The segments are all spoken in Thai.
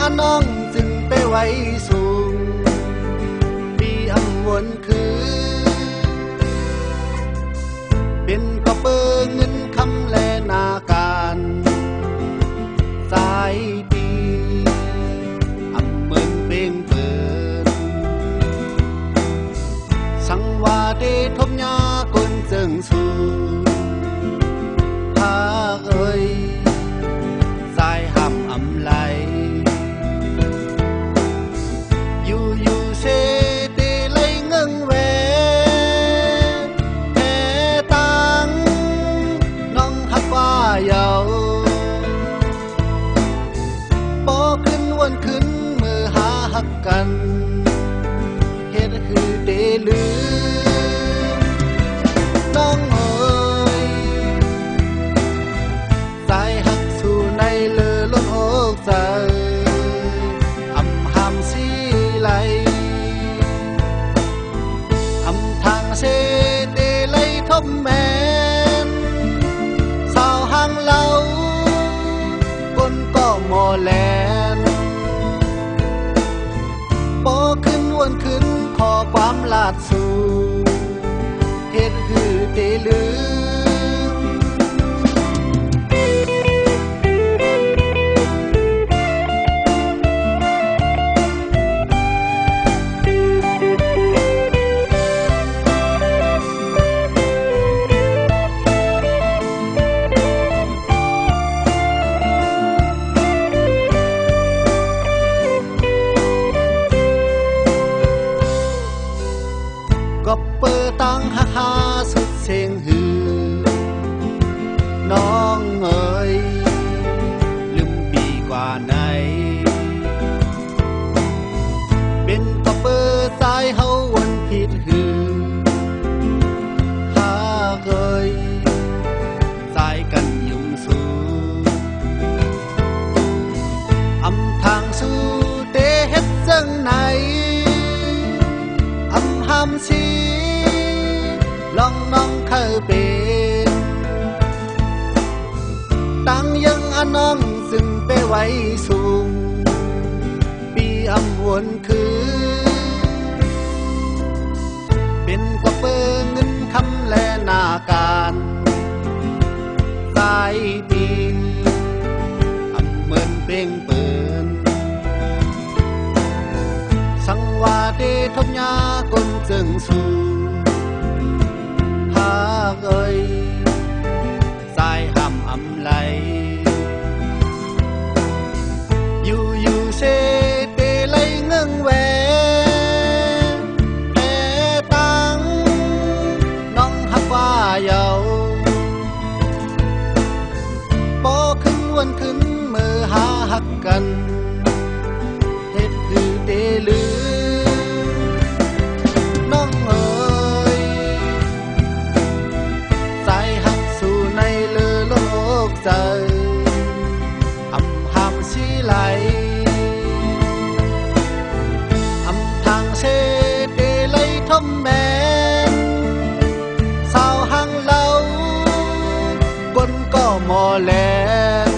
อันน้องจึงไปไว้สูงปีอำวนคือเป็นกระเบื้องเงินคำแลนาการสายปีอำเมินเบ่งเปิดสังวาเดทบยากลเจิงสูพาเอ่ยสายห้ำอำไหลอยู่เสเดไลเงิงแวแห่ตังน้องหักว่าเยาบ่ขึ้นวันขึ้นมือหาหักกันเฮ็ดคือเดลืมน้องเอ๋ยสายหักสู่ในเลือล้นอกใจอำหามสีไหลอำทางเสเดไลทบแมนสาวหางเหลาคนก็หมอแลนบ่ขึ้นวันขึ้นขอความลาดสู่เฮ็ดคือเดลืมก็เปิดตั้งหาสุดเสียงหือน้องเอ๋ยลืมปีกว่าไหนเป็นก็เปิดสายเฮาวันผิดหือหาเอ่ยสายกันยุ่งสู่อำทางสู่เดเฮ็ดจังไหนอำหามสีลองน้องเคยเป็นตั้งยังอันน้องซึ่งไปไว้สูงปีอำวนคือเป็นกระเบื้องเงินคำและนาการสายปีอำเมินเป่งเปินสังวาเดทบยากลเจิงสู่พาเอ่ยสายห้ำอำไหลอยู่เสเดไลเงิงแวแห่ตังน้องหักว่าเยาบ่ขึ้นวันขึ้นมือหาหักกันเฮ็ดคือเดลืมน้องเอ๋ยสายหักสู่ในเลือล้นอกใจอำหามสีไหลอำทางเสเดไลทบแมนสาวหางเหลาบนก็หมอแลน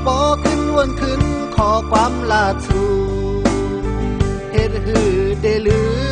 บ่ขึ้นวันขึ้นขอความลาดสู่เฮ็ดคือเดลืม